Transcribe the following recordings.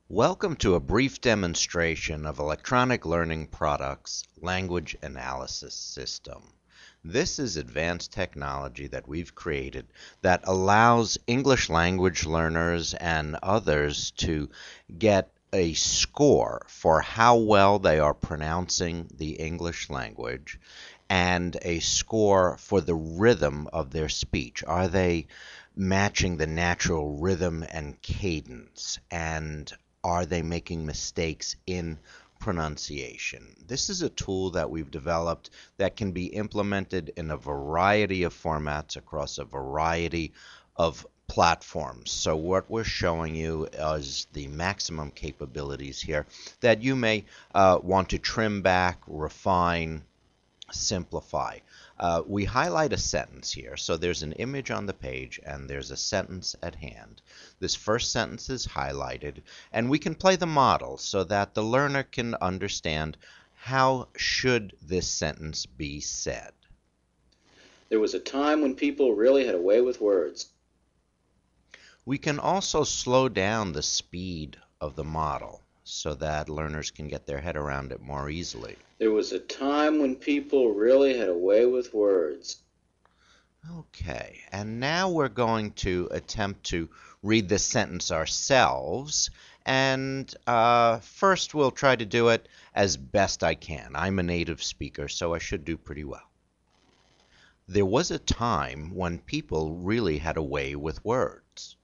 Welcome to a brief demonstration of Electronic Learning Products' Language Analysis System. This is advanced technology that we've created that allows English language learners and others to get a score for how well they are pronouncing the English language and a score for the rhythm of their speech. Are they matching the natural rhythm and cadence? And are they making mistakes in pronunciation? This is a tool that we've developed that can be implemented in a variety of formats across a variety of platforms. So what we're showing you is the maximum capabilities here that you may want to trim back, refine, simplify. We highlight a sentence here. So there's an image on the page and there's a sentence at hand. This first sentence is highlighted and we can play the model so that the learner can understand how should this sentence be said. There was a time when people really had a way with words. We can also slow down the speed of the model so that learners can get their head around it more easily. There was a time when people really had a way with words. Okay, and now we're going to attempt to read this sentence ourselves. And first we'll try to do it as best I can. I'm a native speaker, so I should do pretty well. There was a time when people really had a way with words.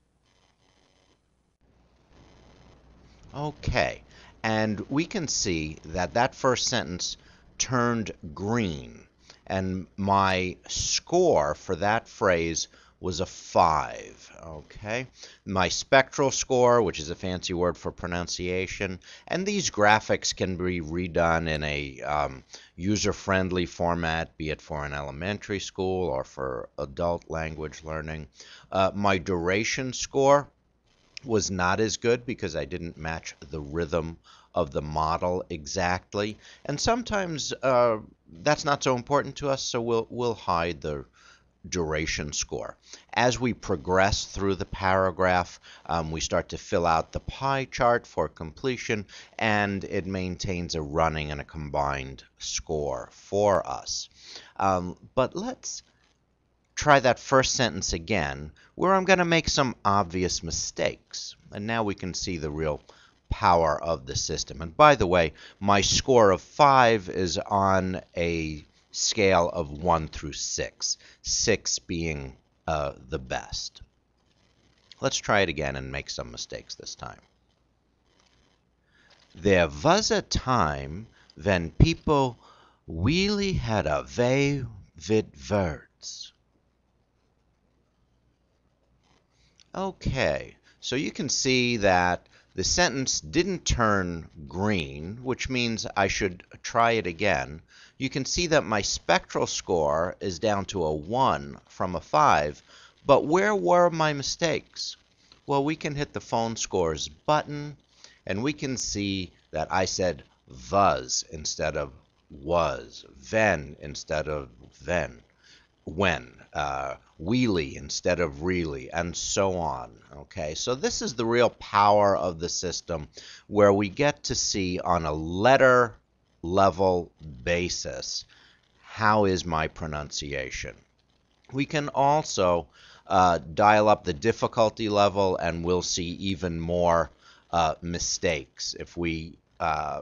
Okay, and we can see that that first sentence turned green, and my score for that phrase was a 5. Okay, my spectral score, which is a fancy word for pronunciation, and these graphics can be redone in a user-friendly format, be it for an elementary school or for adult language learning. My duration score was not as good because I didn't match the rhythm of the model exactly. And sometimes that's not so important to us, so we'll hide the duration score. As we progress through the paragraph, we start to fill out the pie chart for completion, and it maintains a running and a combined score for us. But let's try that first sentence again, where I'm going to make some obvious mistakes. And now we can see the real power of the system. And by the way, my score of 5 is on a scale of 1 through 6, 6 being the best. Let's try it again and make some mistakes this time. There was a time when people really had a way with words. Okay, so you can see that the sentence didn't turn green, which means I should try it again. You can see that my spectral score is down to a 1 from a 5, but where were my mistakes? Well, we can hit the phone scores button, and we can see that I said was instead of was, then instead of then, when, wheelie instead of really, and so on. Okay, so this is the real power of the system, where we get to see on a letter level basis how is my pronunciation. We can also dial up the difficulty level, and we'll see even more mistakes. If we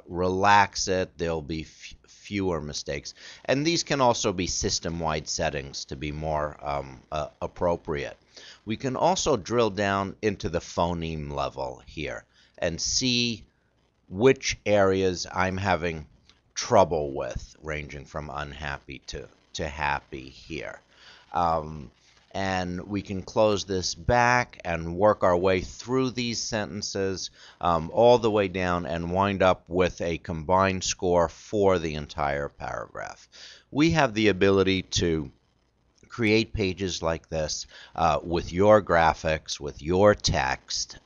relax it, there'll be fewer mistakes. And these can also be system-wide settings to be more appropriate. We can also drill down into the phoneme level here and see which areas I'm having trouble with, ranging from unhappy to happy here. And we can close this back and work our way through these sentences all the way down and wind up with a combined score for the entire paragraph. We have the ability to create pages like this with your graphics, with your text.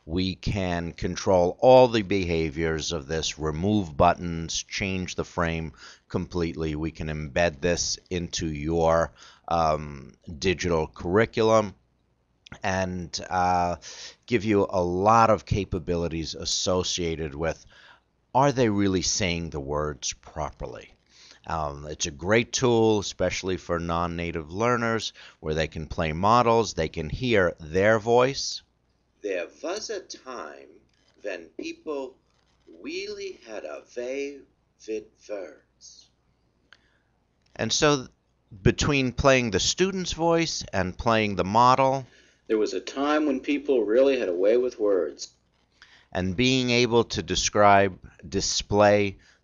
We can control all the behaviors of this, remove buttons, change the frame completely. We can embed this into your digital curriculum. and give you a lot of capabilities associated with, are they really saying the words properly? It's a great tool, especially for non-native learners, where they can play models, they can hear their voice. There was a time when people really had a way with words. And so between playing the student's voice and playing the model, There was a time when people really had a way with words. and being able to display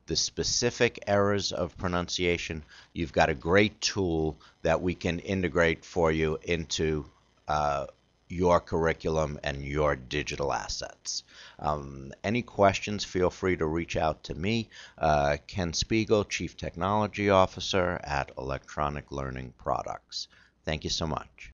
the specific errors of pronunciation, you've got a great tool that we can integrate for you into your curriculum and your digital assets. Any questions, feel free to reach out to me, Ken Spiegel, Chief Technology Officer at Electronic Learning Products. Thank you so much.